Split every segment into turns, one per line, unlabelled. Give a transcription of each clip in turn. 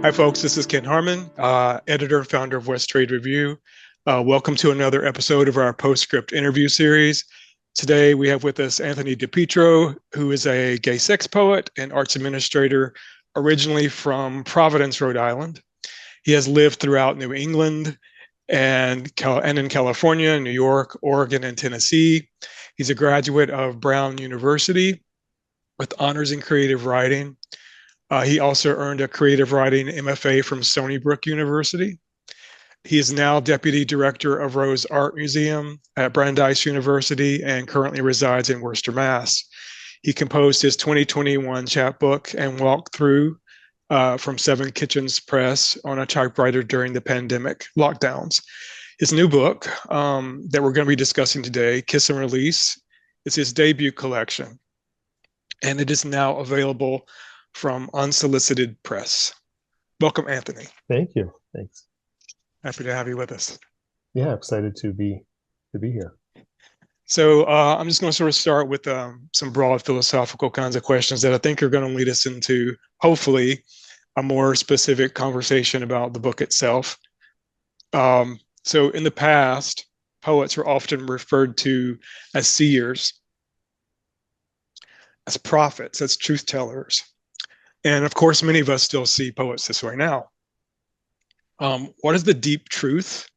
Hi, folks. This is Ken Harmon, editor and founder of West Trade Review. Welcome to another episode of our Postscript interview series. Today, we have with us Anthony DiPietro, who is a gay sex poet and arts administrator, originally from Providence, Rhode Island. He has lived throughout New England and in California, New York, Oregon, and Tennessee. He's a graduate of Brown University with honors in creative writing. He also earned a creative writing MFA from Stony Brook University. He is now deputy director of Rose Art Museum at Brandeis University and currently resides in Worcester, Mass. He composed his 2021 chapbook and walked through from Seven Kitchens Press on a typewriter during the pandemic lockdowns. His new book that we're going to be discussing today, Kiss and Release, is his debut collection, and it is now available from Unsolicited Press. Welcome, Anthony.
Thank you. Thanks.
Happy to have you with us.
Yeah, excited to be here.
So I'm just going to sort of start with some broad philosophical kinds of questions that I think are going to lead us into, hopefully, a more specific conversation about the book itself. So in the past, poets were often referred to as seers, as prophets, as truth tellers. And of course, many of us still see poets this way now. What is the deep truth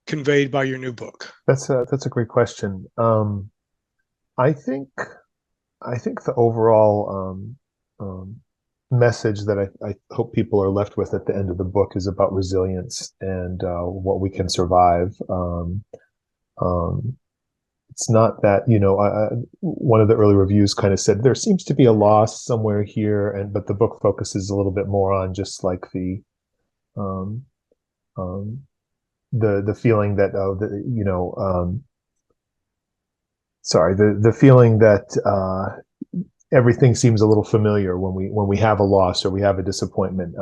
conveyed by your new book?
That's a great question. I think the overall message that I hope people are left with at the end of the book is about resilience and what we can survive. It's not that, one of the early reviews kind of said there seems to be a loss somewhere here, but the book focuses a little bit more on just like the feeling that the feeling that everything seems a little familiar when we have a loss or we have a disappointment.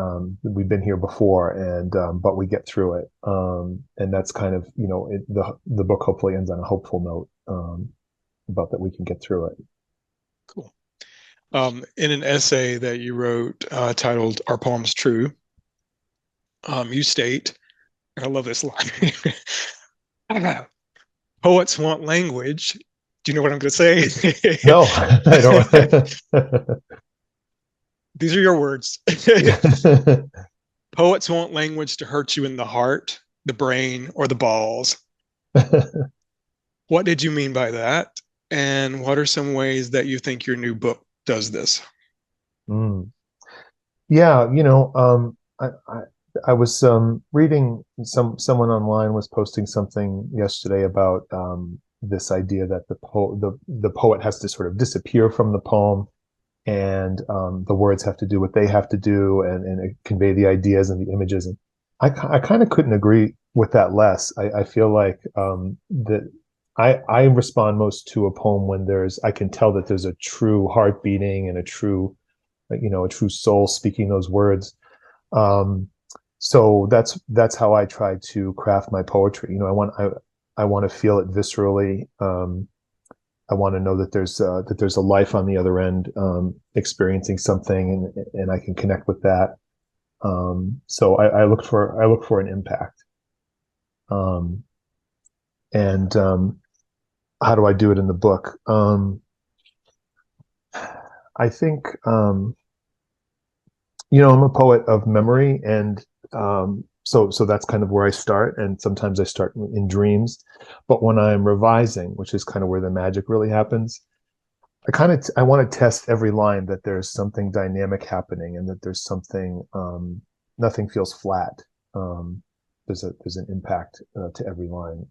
We've been here before, and but we get through it, and that's kind of the book hopefully ends on a hopeful note about that we can get through it.
Cool. In an essay that you wrote titled "Are Poems True?" You state, and I love this line: "Poets want language." Do you know what I'm going to say?
No, I don't.
These are your words. Poets want language to hurt you in the heart, the brain, or the balls. What did you mean by that? And what are some ways that you think your new book does this?
Yeah, I was reading someone online was posting something yesterday about this idea that the poet has to sort of disappear from the poem, and the words have to do what they have to do, and convey the ideas and the images. And I kind of couldn't agree with that less. I feel like that I respond most to a poem when I can tell that there's a true heart beating and a true soul speaking those words. So that's how I try to craft my poetry. I want to feel it viscerally. I want to know that there's a life on the other end, experiencing something, and I can connect with that. So I look for an impact. And how do I do it in the book? I think I'm a poet of memory, and so that's kind of where I start, and sometimes I start in dreams. But when I'm revising, which is kind of where the magic really happens, I want to test every line, that there's something dynamic happening, and that there's something, nothing feels flat. There's an impact to every line,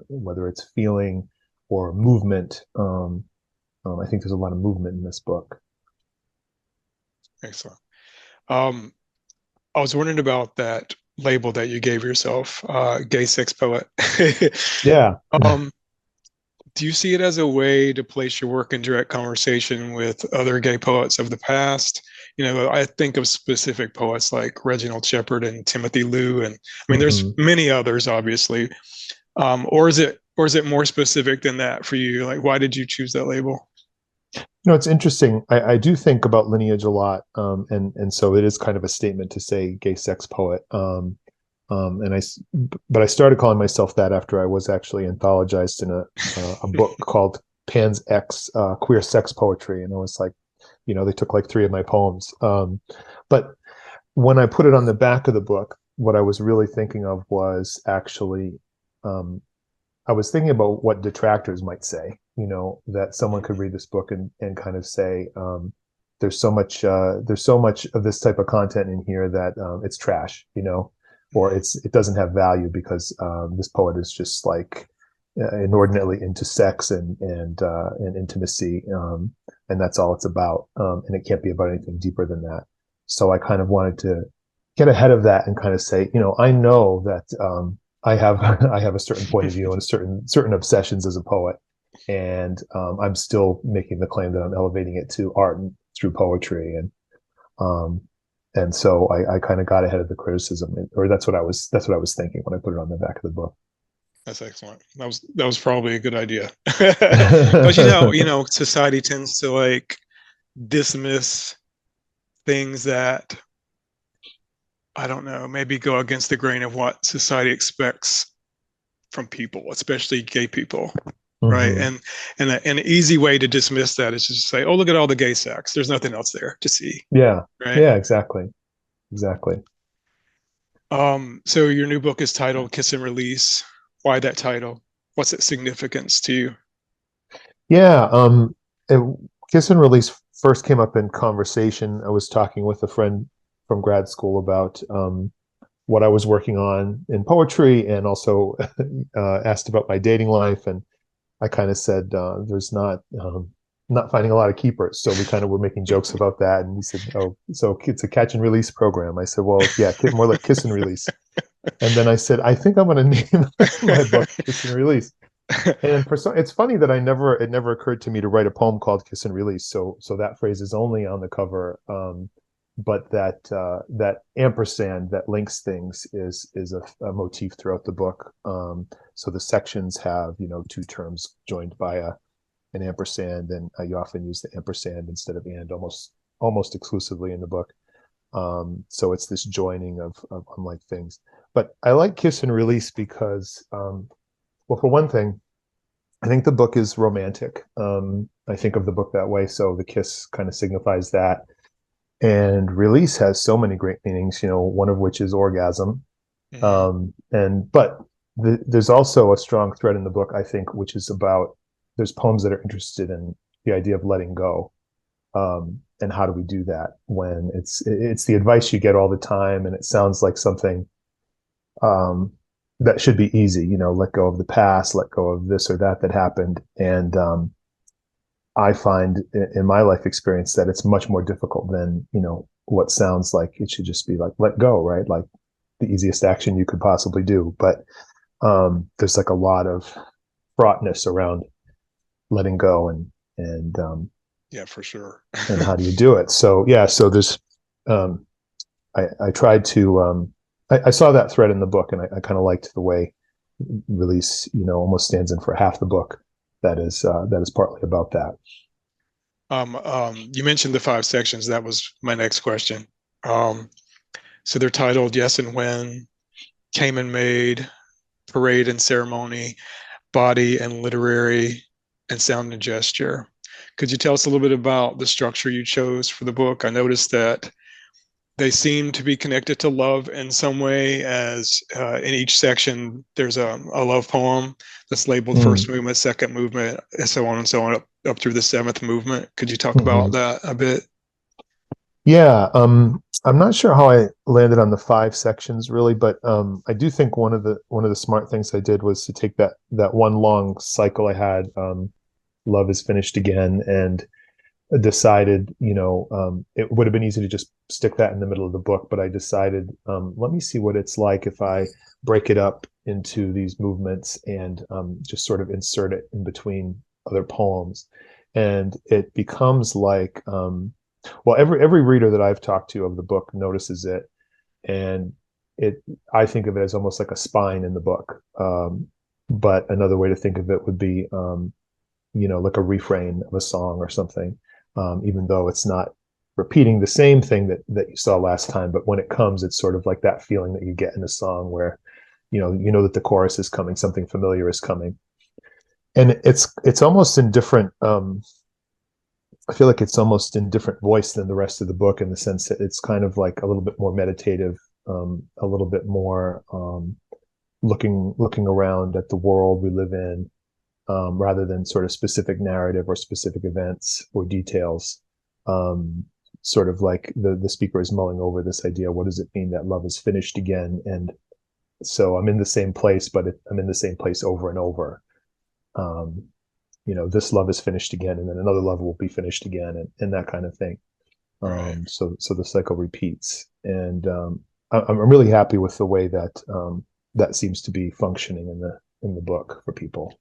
whether it's feeling or movement. I think there's a lot of movement in this book.
Excellent. I was wondering about that label that you gave yourself, gay sex poet.
Yeah.
Do you see it as a way to place your work in direct conversation with other gay poets of the past? I think of specific poets like Reginald Shepard and Timothy Liu, and I mean, there's many others, obviously. Or is it more specific than that for you? Like, why did you choose that label?
It's interesting. I do think about lineage a lot, and so it is kind of a statement to say gay sex poet. And but I started calling myself that after I was actually anthologized in a book called Pan's X, Queer Sex Poetry, and I was like, they took like three of my poems. But when I put it on the back of the book, what I was really thinking of was actually, I was thinking about what detractors might say. That someone could read this book and kind of say, there's so much of this type of content in here that it's trash, or it doesn't have value because this poet is just like inordinately into sex and intimacy, and that's all it's about, and it can't be about anything deeper than that. So I kind of wanted to get ahead of that and kind of say, I know that I have I have a certain point of view and certain obsessions as a poet, and I'm still making the claim that I'm elevating it to art and through poetry, um, and so I kind of got ahead of the criticism, or that's what I was thinking when I put it on the back of the book.
That's excellent. That was probably a good idea. Because society tends to like dismiss things that, I don't know, maybe go against the grain of what society expects from people, especially gay people, right?
Mm-hmm.
And an easy way to dismiss that is just to say, "Oh, look at all the gay sex. There's nothing else there to see,"
Yeah,
right?
yeah, exactly.
So your new book is titled "Kiss and Release." Why that title? What's its significance to you?
Yeah, it, Kiss and Release first came up in conversation. I was talking with a friend from grad school about what I was working on in poetry, and also asked about my dating life. And I kind of said, "There's not finding a lot of keepers." So we kind of were making jokes about that. And he said, "Oh, so it's a catch and release program." I said, "Well, yeah, more like kiss and release." And then I said, "I think I'm going to name my book Kiss and Release." And it's funny that it never occurred to me to write a poem called Kiss and Release. So that phrase is only on the cover. But that ampersand that links things is a motif throughout the book. So the sections have, two terms joined by an ampersand, and you often use the ampersand instead of and almost exclusively in the book. So it's this joining of unlike things. But I like Kiss and Release because, well, for one thing, I think the book is romantic. I think of the book that way. So the kiss kind of signifies that. And release has so many great meanings, one of which is orgasm.
Mm-hmm.
But there's also a strong thread in the book, I think, which is about there's poems that are interested in the idea of letting go. And how do we do that when it's the advice you get all the time, and it sounds like something um, that should be easy, let go of the past, let go of this or that happened. And I find in my life experience that it's much more difficult than, what sounds like it should just be like, let go, right? Like the easiest action you could possibly do. But there's like a lot of fraughtness around letting go and
Yeah, for sure.
and how do you do it? So yeah, so there's um, I tried to I saw that thread in the book, and I kind of liked the way release, almost stands in for half the book. That is partly about that.
You mentioned the five sections. That was my next question. Um, so they're titled Yes and When, Came and Made, Parade and Ceremony, Body and Literary, and Sound and Gesture. Could you tell us a little bit about the structure you chose for the book? I noticed that they seem to be connected to love in some way, as in each section there's a love poem that's labeled first
Mm.
movement, second movement, and so on up through the seventh movement. Could you talk about
Mm-hmm.
that a bit?
Yeah, I'm not sure how I landed on the five sections really, but I do think one of the smart things I did was to take that one long cycle I had, Love is Finished Again, and decided, it would have been easy to just stick that in the middle of the book, but I decided, let me see what it's like if I break it up into these movements and just sort of insert it in between other poems, and it becomes like, well, every reader that I've talked to of the book notices it, and it I think of it as almost like a spine in the book. But another way to think of it would be, like a refrain of a song or something. even though it's not repeating the same thing that you saw last time. But when it comes, it's sort of like that feeling that you get in a song where you know that the chorus is coming, something familiar is coming, and it's almost in different. I feel like it's almost in different voice than the rest of the book, in the sense that it's kind of like a little bit more meditative, a little bit more looking around at the world we live in, rather than sort of specific narrative or specific events or details. Sort of like the speaker is mulling over this idea: what does it mean that love is finished again? And so I'm in the same place, but I'm in the same place over and over. Um, this love is finished again, and then another love will be finished again, and that kind of thing.
Right.
So the cycle repeats, and I'm really happy with the way that that seems to be functioning in the book for people.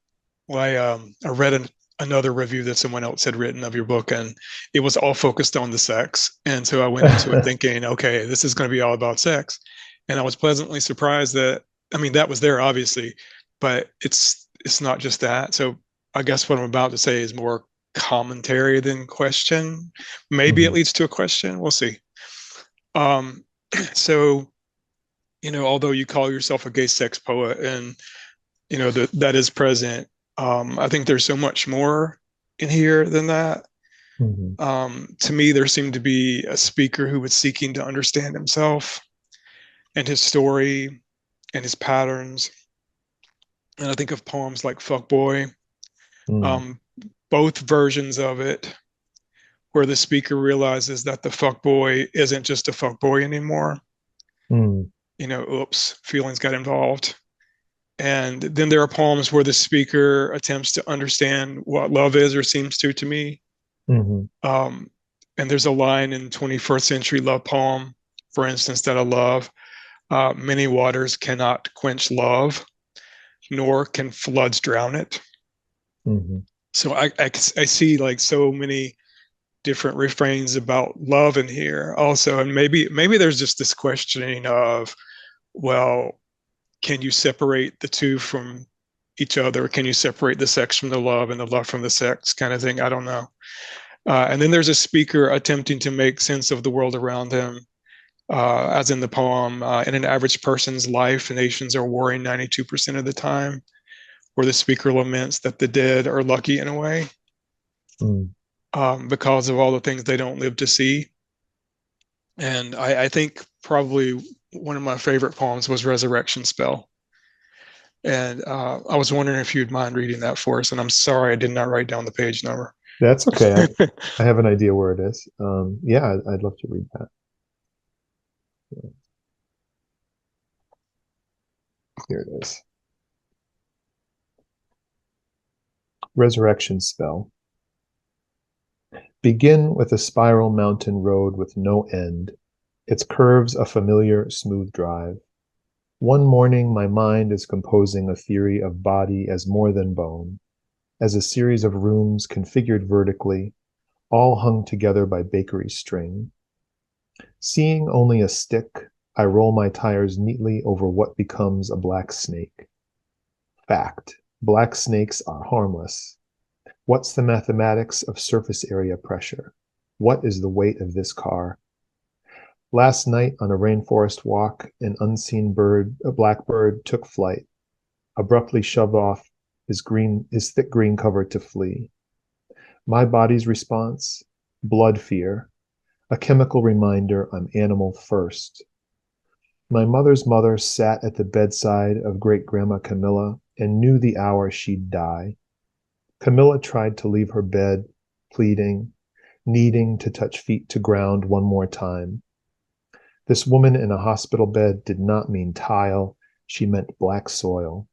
Well, I read another review that someone else had written of your book, and it was all focused on the sex. And so I went into it thinking, okay, this is going to be all about sex. And I was pleasantly surprised that, I mean, that was there obviously, but it's not just that. So I guess what I'm about to say is more commentary than question. Maybe it
Mhm.
leads to a question. We'll see. Um, so, although you call yourself a gay sex poet, and that is present, I think there's so much more in here than that.
Mhm.
To me, there seemed to be a speaker who was seeking to understand himself and his story and his patterns. And I think of poems like Fuck Boy,
Mm.
um, both versions of it, where the speaker realizes that the fuck boy isn't just a fuck boy anymore.
Mm.
Oops, feelings got involved. And then there are poems where the speaker attempts to understand what love is, or seems to me.
Mhm.
Um, and there's a line in 21st century love poem, for instance, that I love. Many waters cannot quench love, nor can floods drown it.
Mhm.
So I see like so many different refrains about love in here also. And maybe there's just this questioning of, well, can you separate the two from each other? Can you separate the sex from the love and the love from the sex, kind of thing? I don't know. And then there's a speaker attempting to make sense of the world around him, as in the poem, in an average person's life, nations are warring 92% of the time, where the speaker laments that the dead are lucky in a way,
Mm.
because of all the things they don't live to see. And I think probably one of my favorite poems was Resurrection Spell. And I was wondering if you'd mind reading that for us. And I'm sorry I did not write down the page number.
That's okay. I have an idea where it is. Yeah, I'd love to read that. Here it is. Resurrection spell. Begin with a spiral mountain road with no end, its curves a familiar, smooth drive. One morning, my mind is composing a theory of body as more than bone, as a series of rooms configured vertically, all hung together by bakery string. Seeing only a stick, I roll my tires neatly over what becomes a black snake. Fact: black snakes are harmless. What's the mathematics of surface area pressure? What is the weight of this car? Last night on a rainforest walk, an unseen bird, a blackbird, took flight, abruptly shoved off his thick green cover to flee. My body's response? Blood fear, a chemical reminder I'm animal first. My mother's mother sat at the bedside of great-grandma Camilla and knew the hour she'd die. Camilla tried to leave her bed, pleading, needing to touch feet to ground one more time. This woman in a hospital bed did not mean tile, she meant black soil.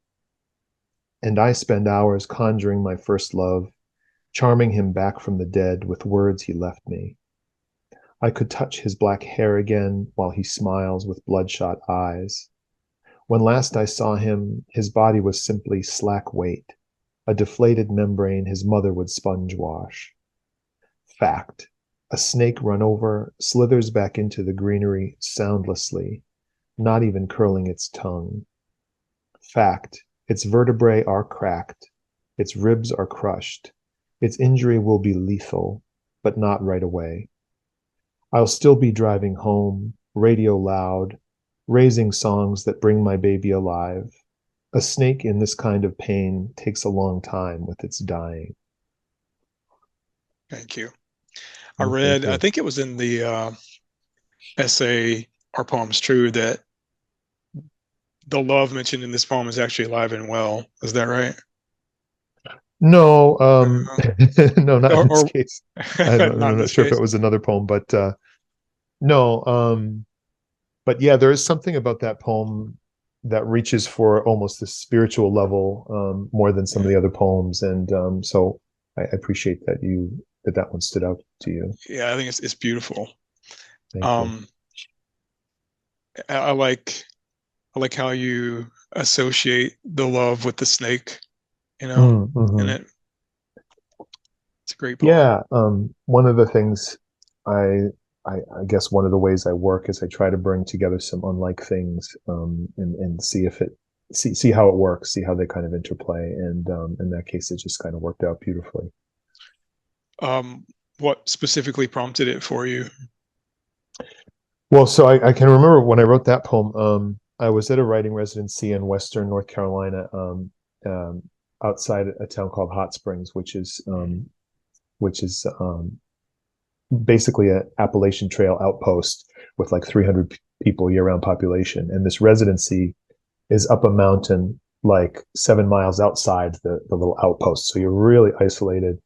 And I spend hours conjuring my first love, charming him back from the dead with words he left me. I could touch his black hair again while he smiles with bloodshot eyes. When last I saw him, his body was simply slack weight, a deflated membrane his mother would sponge wash. Fact: a snake run over slithers back into the greenery soundlessly, not even curling its tongue. Fact: its vertebrae are cracked, its ribs are crushed, its injury will be lethal, but not right away. I'll still be driving home, radio loud, raising songs that bring my baby alive. A snake in this kind of pain takes a long time with its dying.
Thank you.
Thank
I
you.
think it was in the essay, Are Poems True, that the love mentioned in this poem is actually alive and well. Is that right?
No,
Uh,
no, not in this
or
case.
not in
I'm not
this
sure if
case.
it was another poem, but no. But yeah, there is something about that poem that reaches for almost a spiritual level, more than some of
Yeah,
the other poems, and so I appreciate that that one stood out to you.
yeah, I think it's beautiful.
Thank you.
Um, I like how you associate the love with the snake, you know, and
Mm-hmm.
it's a great poem.
Yeah, one of the things I, I guess one of the ways I work is I try to bring together some unlike things, and see if it see how it works, see how they kind of interplay, and in that case, it just kind of worked out beautifully.
Um, what specifically prompted it for you?
Well, so I can remember when I wrote that poem. I was at a writing residency in Western North Carolina, um, outside a town called Hot Springs, which is basically an Appalachian Trail outpost with like 300 people year-round population. And this residency is up a mountain like 7 miles outside the little outpost. So you're really isolated.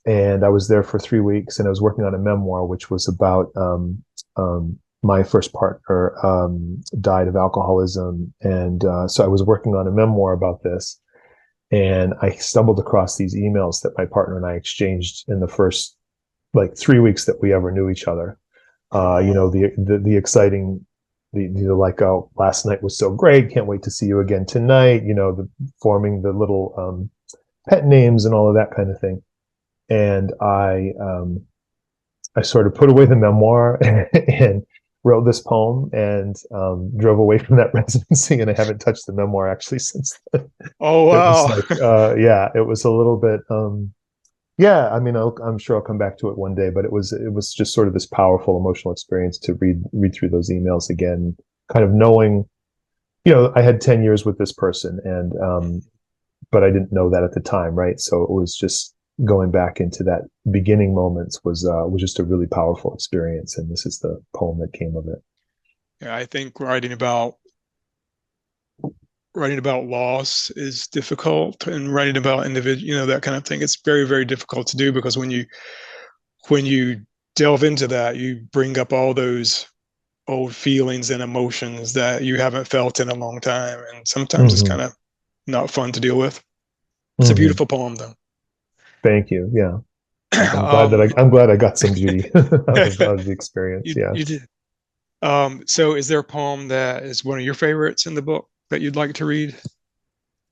And I was there for 3 weeks, and I was working on a memoir, which was about my first partner died of alcoholism. And so I was working on a memoir about this. And I stumbled across these emails that my partner and I exchanged in the first like 3 weeks that we ever knew each other. You
Oh,
know, the exciting, the like, oh, last night was so great, can't wait to see you again tonight. You know, the forming the little pet names and all of that kind of thing. And I sort of put away the memoir and wrote this poem, and drove away from that residency, and I haven't touched the memoir actually since then.
oh
It was
wow.
like, yeah, it was a little bit, yeah, I mean, I'm sure I'll come back to it one day, but it was just sort of this powerful emotional experience to read through those emails again, kind of knowing, I had 10 years with this person, and but I didn't know that at the time, right? So it was just going back into that beginning moments was just a really powerful experience, and this is the poem that came of it.
Yeah, I think writing about loss is difficult, and writing about individual, that kind of thing. It's very, very difficult to do because when you delve into that, you bring up all those old feelings and emotions that you haven't felt in a long time, and sometimes it's
Mm-hmm.
kind of not fun to deal with. It's a
Mm-hmm.
beautiful poem, though.
Thank you. Yeah,
um,
I'm glad I got some beauty out of the experience.
you
Yeah.
you did. So is there a poem that is one of your favorites in the book that you'd like to read?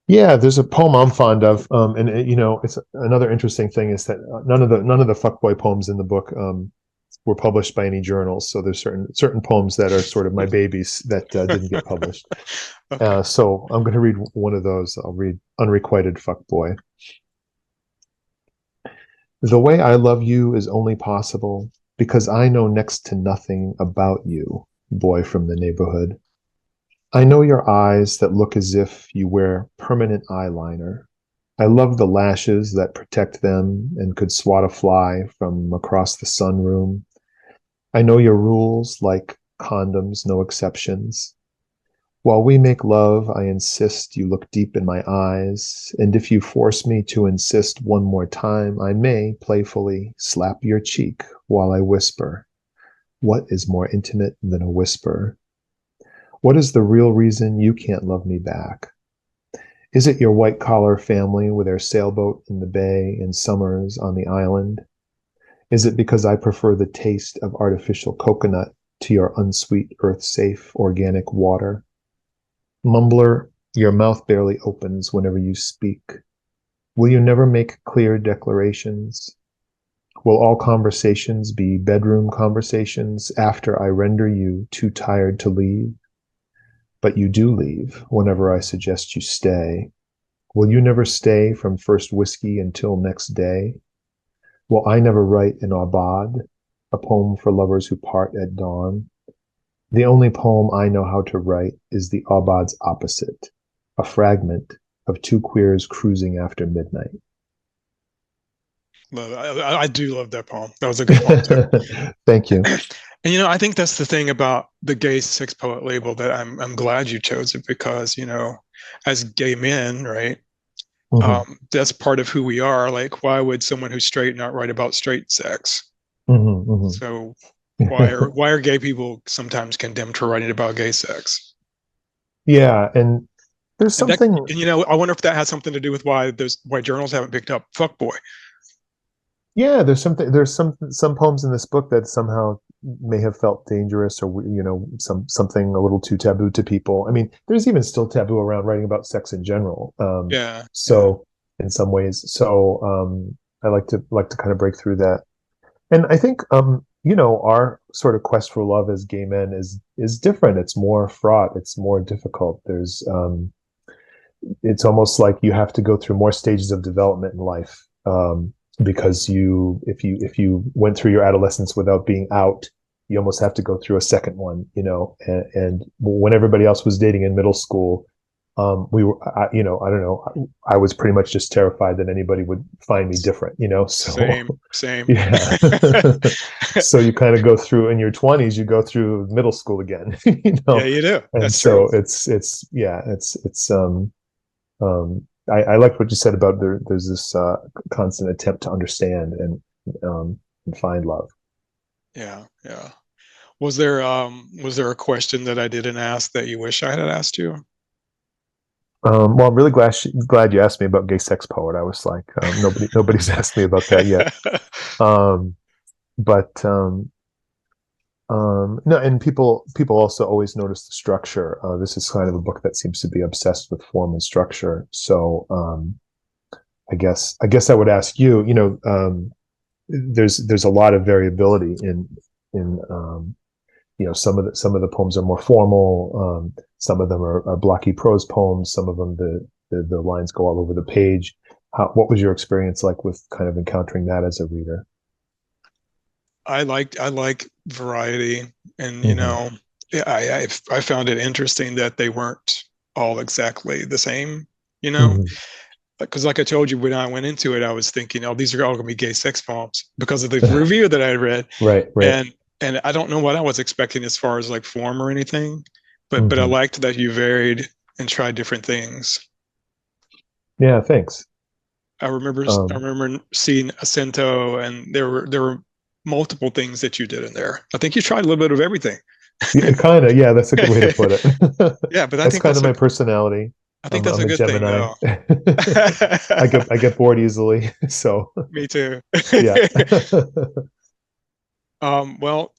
Yeah, there's a poem I'm fond of, and it's another interesting thing is that none of the fuckboy poems in the book were published by any journals. So there's certain poems that are sort of my babies that didn't get published.
Okay.
So I'm going to read one of those. I'll read "Unrequited Fuck Boy." The way I love you is only possible because I know next to nothing about you, boy from the neighborhood. I know your eyes that look as if you wear permanent eyeliner. I love the lashes that protect them and could swat a fly from across the sunroom. I know your rules like condoms, no exceptions. While we make love, I insist you look deep in my eyes, and if you force me to insist one more time, I may playfully slap your cheek while I whisper. What is more intimate than a whisper? What is the real reason you can't love me back? Is it your white collar family with their sailboat in the bay and summers on the island? Is it because I prefer the taste of artificial coconut to your unsweet, earth safe, organic water? Mumbler, your mouth barely opens whenever you speak. Will you never make clear declarations? Will all conversations be bedroom conversations after I render you too tired to leave? But you do leave whenever I suggest you stay. Will you never stay from first whiskey until next day? Well, I never write an aubade, a poem for lovers who part at dawn. The only poem I know how to write is the aubade's opposite, a fragment of two queers cruising after midnight.
I do love that poem. That was a good poem too.
Thank you.
And I think that's the thing about the gay sex poet label, that I'm glad you chose it, because as gay men, right?
Hmm.
That's part of who we are. Like, why would someone who's straight not write about straight sex?
Hmm.
So why are gay people sometimes condemned for writing about gay sex?
Yeah, and there's
And that,
something.
and I wonder if that has something to do with why journals haven't picked up Fuck Boy.
Yeah, there's something. There's some poems in this book that somehow may have felt dangerous, or something a little too taboo to people. I mean, there's even still taboo around writing about sex in general.
Yeah, yeah.
So in some ways, I like to kind of break through that. And I think our sort of quest for love as gay men is different. It's more fraught. It's more difficult. It's almost like you have to go through more stages of development in life, because if you went through your adolescence without being out, you almost have to go through a second one. And when everybody else was dating in middle school, we were, I don't know, I was pretty much just terrified that anybody would find me different. So
Same.
yeah. So you kind of go through in your 20s, you go through middle school again,
Yeah, you do.
and
That's true.
so it's yeah, I like what you said about there's this constant attempt to understand and find love.
Yeah, yeah. Was there a question that I didn't ask that you wish I had asked you?
Well, I'm really glad you asked me about gay sex poet. I was like, nobody's asked me about that yet. Um, but no, and people also always notice the structure. This is kind of a book that seems to be obsessed with form and structure. So I guess I would ask you. There's a lot of variability in some of the poems are more formal. Some of them are blocky prose poems. Some of them the lines go all over the page. What was your experience like with kind of encountering that as a reader?
I like variety, and
Hmm.
yeah, I found it interesting that they weren't all exactly the same. You know,
Hmm.
because like I told you, when I went into it, I was thinking, oh, these are all going to be gay sex poems because of the review that I had read,
Right, right.
and I don't know what I was expecting as far as like form or anything, but I
Hmm.
liked that you varied and tried different things.
Yeah, thanks.
I
Um,
remember seeing Acento, and there were multiple things that you did in there. I think you tried a little bit of everything.
yeah, kind of. Yeah, that's a good way to put it.
Yeah, but
That's kind of my personality.
I think
I'm,
that's
I'm
a
a
good thing
Gemini.
though.
I get bored easily. So
Me too.
yeah.
Well,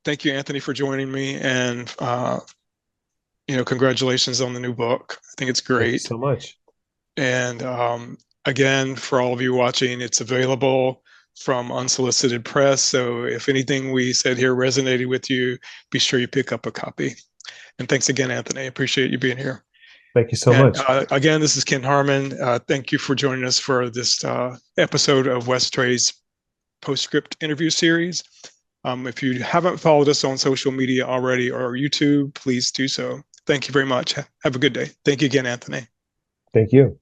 thank you, Anthony, for joining me, and congratulations on the new book. I think it's
Thank you
great.
so much.
And again, for all of you watching, it's available from Unsolicited Press. So if anything we said here resonated with you, be sure you pick up a copy. And thanks again, Anthony. Appreciate you being here.
Thank you so
And
much.
again, this is Ken Harmon. Thank you for joining us for this episode of West Trey's Postscript interview series. If you haven't followed us on social media already or YouTube, please do so. Thank you very much. Have a good day. Thank you again, Anthony.
Thank you.